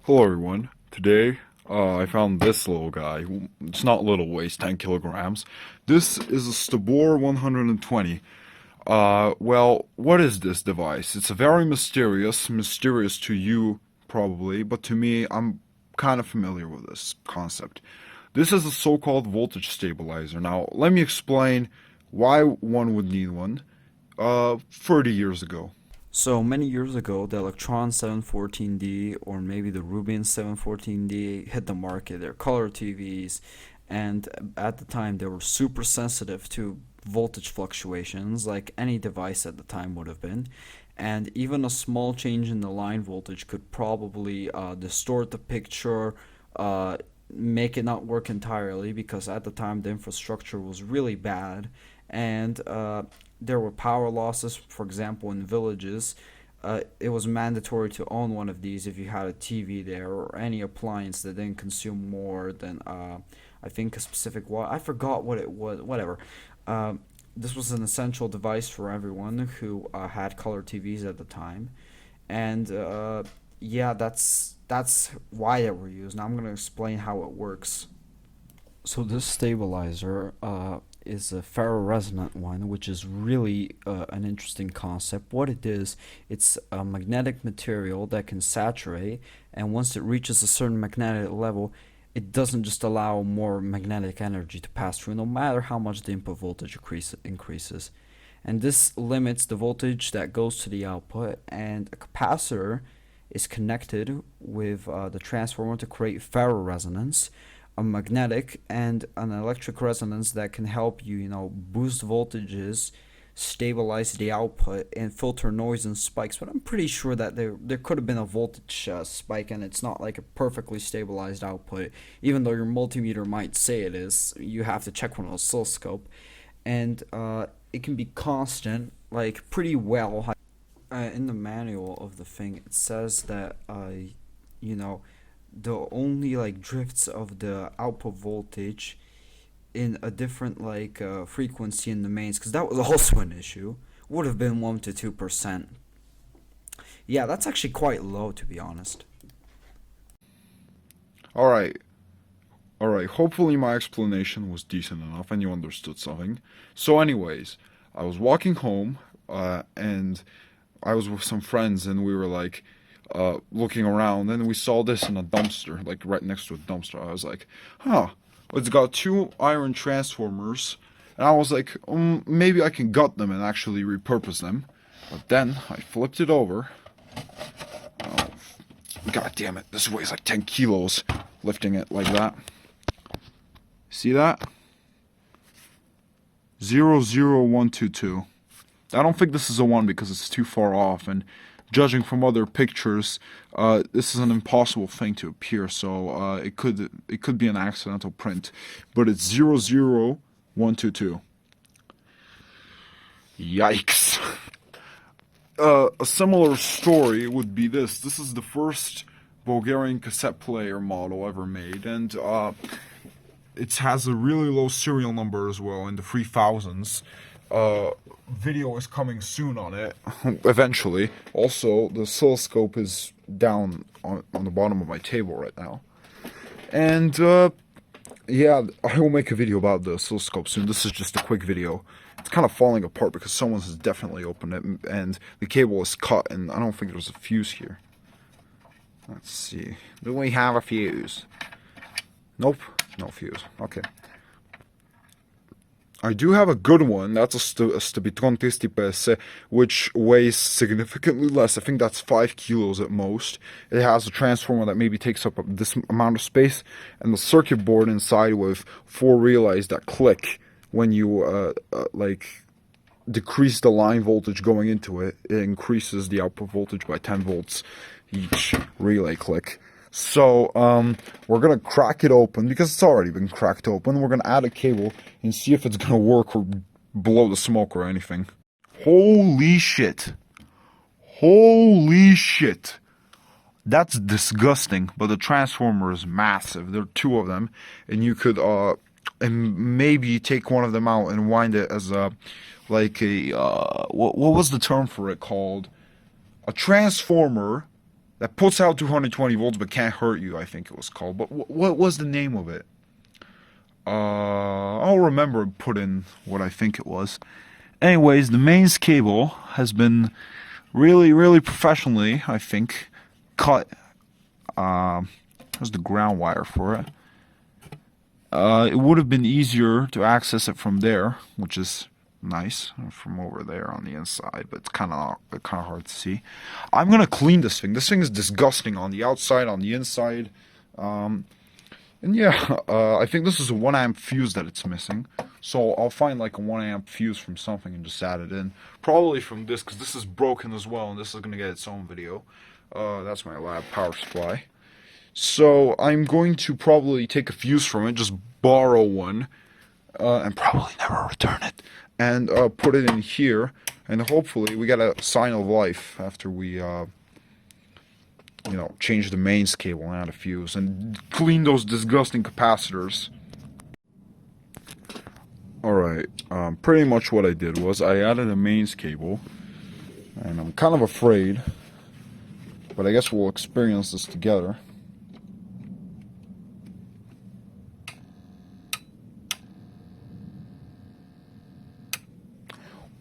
Hello everyone. Today, I found this little guy. It's not little, weighs 10 kilograms. This is a Stabor 120. Well, what is this device? It's a very mysterious to you probably, but to me, I'm kind of familiar with this concept. This is a so-called voltage stabilizer. Now, let me explain why one would need one. 30 years ago. So many years ago, the Electron 714D or maybe the Rubin 714D hit the market. They're color TVs, and at the time they were super sensitive to voltage fluctuations, like any device at the time would have been. And even a small change in the line voltage could probably distort the picture, make it not work entirely because at the time the infrastructure was really bad, and there were power losses. For example, in villages, it was mandatory to own one of these if you had a TV there or any appliance that didn't consume more than I think a specific watt. I forgot what it was. Whatever. Uh, this was an essential device for everyone who had color TVs at the time, and yeah, that's why they were used. Now I'm gonna explain how it works. So this stabilizer is a ferroresonant one, which is really an interesting concept. What it is, it's a magnetic material that can saturate, and once it reaches a certain magnetic level, it doesn't just allow more magnetic energy to pass through, no matter how much the input voltage increases. And this limits the voltage that goes to the output, and a capacitor is connected with the transformer to create ferroresonance, a magnetic and an electric resonance that can help you, boost voltages, stabilize the output, and filter noise and spikes. But I'm pretty sure that there could have been a voltage spike, and it's not like a perfectly stabilized output, even though your multimeter might say it is. You have to check on an oscilloscope, and it can be constant, like pretty well. In the manual of the thing, it says that you know the only like drifts of the output voltage in a different like frequency in the mains, because that was also an issue, would have been 1 to 2%. Yeah, that's actually quite low, to be honest. Alright, alright. Hopefully my explanation was decent enough and you understood something. So anyways, I was walking home, and I was with some friends and we were like, looking around, and we saw this in a dumpster, like right next to a dumpster. I was like, huh, it's got two iron transformers, and I was like, maybe I can gut them and actually repurpose them. But then I flipped it over. Oh, God damn it, this weighs like 10 kilos lifting it like that. See that? 00122. I don't think this is a 1 because it's too far off, and judging from other pictures, this is an impossible thing to appear, so it could be an accidental print. But it's 00122. Yikes. A similar story would be this. This is the first Bulgarian cassette player model ever made, and it has a really low serial number as well, in the 3000s. Video is coming soon on it, eventually. Also, the oscilloscope is down on the bottom of my table right now. And, yeah, I will make a video about the oscilloscope soon. This is just a quick video. It's kind of falling apart because someone has definitely opened it, and the cable is cut, and I don't think there's a fuse here. Let's see. Do we have a fuse? Nope, no fuse. Okay. I do have a good one. That's a Stabitron 350, which weighs significantly less. I think that's 5 kilos at most. It has a transformer that maybe takes up this amount of space, and the circuit board inside with 4 relays that click when you like decrease the line voltage going into it. It increases the output voltage by 10 volts each relay click. So, we're gonna crack it open, because it's already been cracked open. We're gonna add a cable and see if it's gonna work or blow the smoke or anything. Holy shit. Holy shit. That's disgusting, but the transformer is massive. There are 2 of them, and you could, and maybe take one of them out and wind it as a, like a, what was the term for it called? A transformer that puts out 220 volts but can't hurt you, I think it was called. But what was the name of it? I'll remember put in what I think it was. Anyways, the mains cable has been really professionally, I think, cut. There's the ground wire for it. It would have been easier to access it from there, which is nice, from over there on the inside, but it's kind of hard to see. I'm gonna clean this thing. This thing is disgusting on the outside, on the inside. And yeah, I think this is a 1 amp fuse that it's missing. So I'll find like a 1 amp fuse from something and just add it in. Probably from this, because this is broken as well, and this is going to get its own video. That's my lab power supply. So I'm going to probably take a fuse from it, just borrow one, and probably never return it. And put it in here, and hopefully we get a sign of life after we change the mains cable and add a fuse and clean those disgusting capacitors. Alright, pretty much what I did was I added a mains cable, and I'm kind of afraid, but I guess we'll experience this together.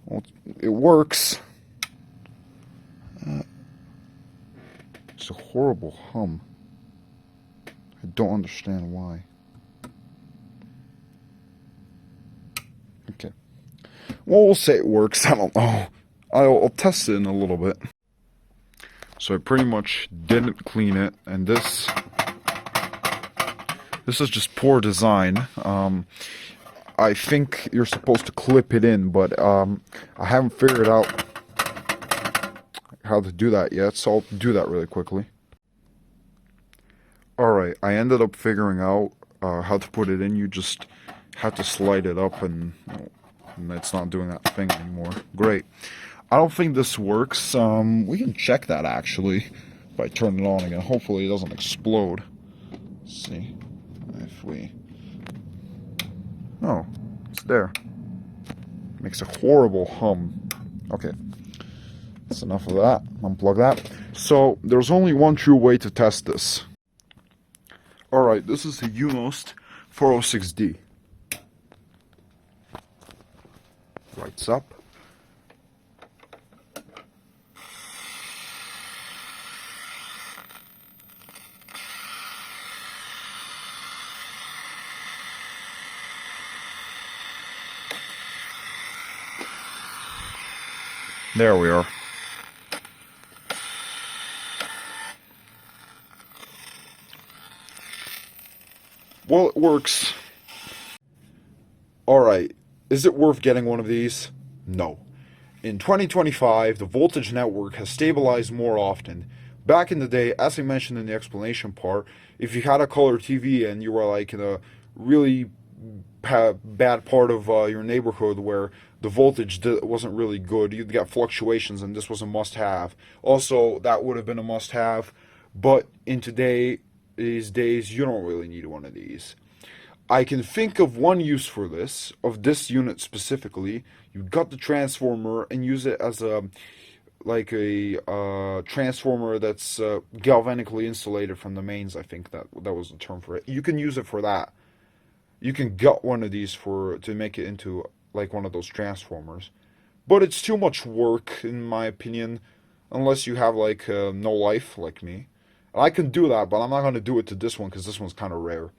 Well, it works. It's a horrible hum. I don't understand why. Okay. Well, we'll say it works. I don't know. I'll test it in a little bit. So I pretty much didn't clean it, and this is just poor design. I think you're supposed to clip it in, but I haven't figured out how to do that yet, so I'll do that really quickly. Alright, I ended up figuring out how to put it in. You just have to slide it up, and it's not doing that thing anymore. Great. I don't think this works. We can check that actually if I turn it on again. Hopefully it doesn't explode. Let's see if we... Oh, it's there. Makes a horrible hum. Okay. That's enough of that. Unplug that. So, there's only one true way to test this. Alright, this is the usefulness 406D. Lights up. There we are. Well, it works. Alright, is it worth getting one of these? No. In 2025, the voltage network has stabilized more often. Back in the day, as I mentioned in the explanation part, if you had a color TV and you were like in a really bad part of your neighborhood where the voltage wasn't really good, you'd get fluctuations, and this was a must-have. Also, that would have been a must-have, but in these days, you don't really need one of these. I can think of one use for this, of this unit specifically. You got the transformer and use it as a transformer that's galvanically insulated from the mains. I think that was the term for it. You can use it for that. You can gut one of these to make it into like one of those transformers, but it's too much work in my opinion, unless you have like no life like me. And I can do that, but I'm not going to do it to this one because this one's kind of rare.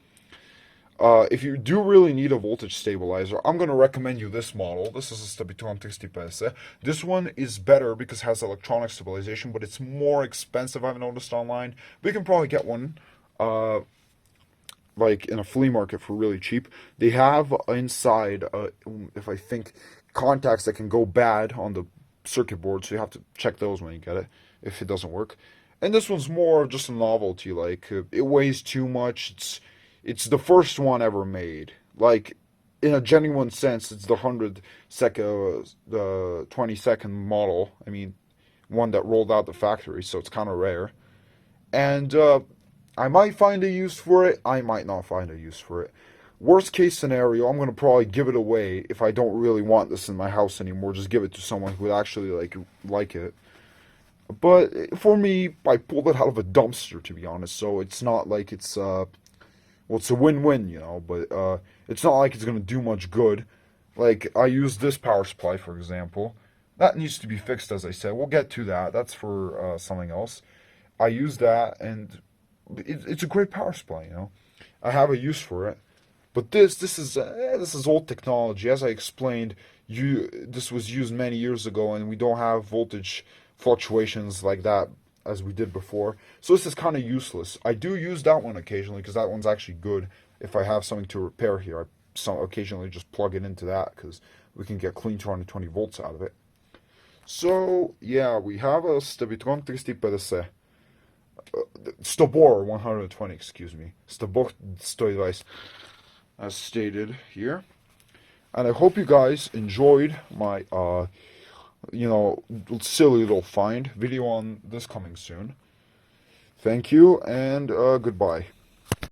If you do really need a voltage stabilizer, I'm going to recommend you this model. This is a Stabor 60PS. This one is better because it has electronic stabilization, but it's more expensive, I've noticed online. But you can probably get one like in a flea market for really cheap. They have inside, if I think, contacts that can go bad on the circuit board, so you have to check those when you get it, if it doesn't work. And this one's more of just a novelty, like, it weighs too much, it's the first one ever made. Like, in a genuine sense, it's the 20-second model. I mean, one that rolled out the factory, so it's kind of rare. And, I might find a use for it, I might not find a use for it. Worst case scenario, I'm going to probably give it away if I don't really want this in my house anymore. Just give it to someone who would actually like it. But for me, I pulled it out of a dumpster, to be honest. So it's not like it's well, it's a win-win, But it's not like it's gonna do much good. Like I use this power supply, for example. That needs to be fixed, as I said. We'll get to that. That's for something else. I use that, and it's a great power supply. I have a use for it. But this is old technology. As I explained, this was used many years ago, and we don't have voltage fluctuations like that as we did before. So this is kind of useless. I do use that one occasionally because that one's actually good. If I have something to repair here, occasionally just plug it into that because we can get clean 220 volts out of it. So yeah, we have a Stabitron 350. Stabor 120, excuse me. Stabor 120, as stated here. And I hope you guys enjoyed my, silly little find video on this coming soon. Thank you, and goodbye.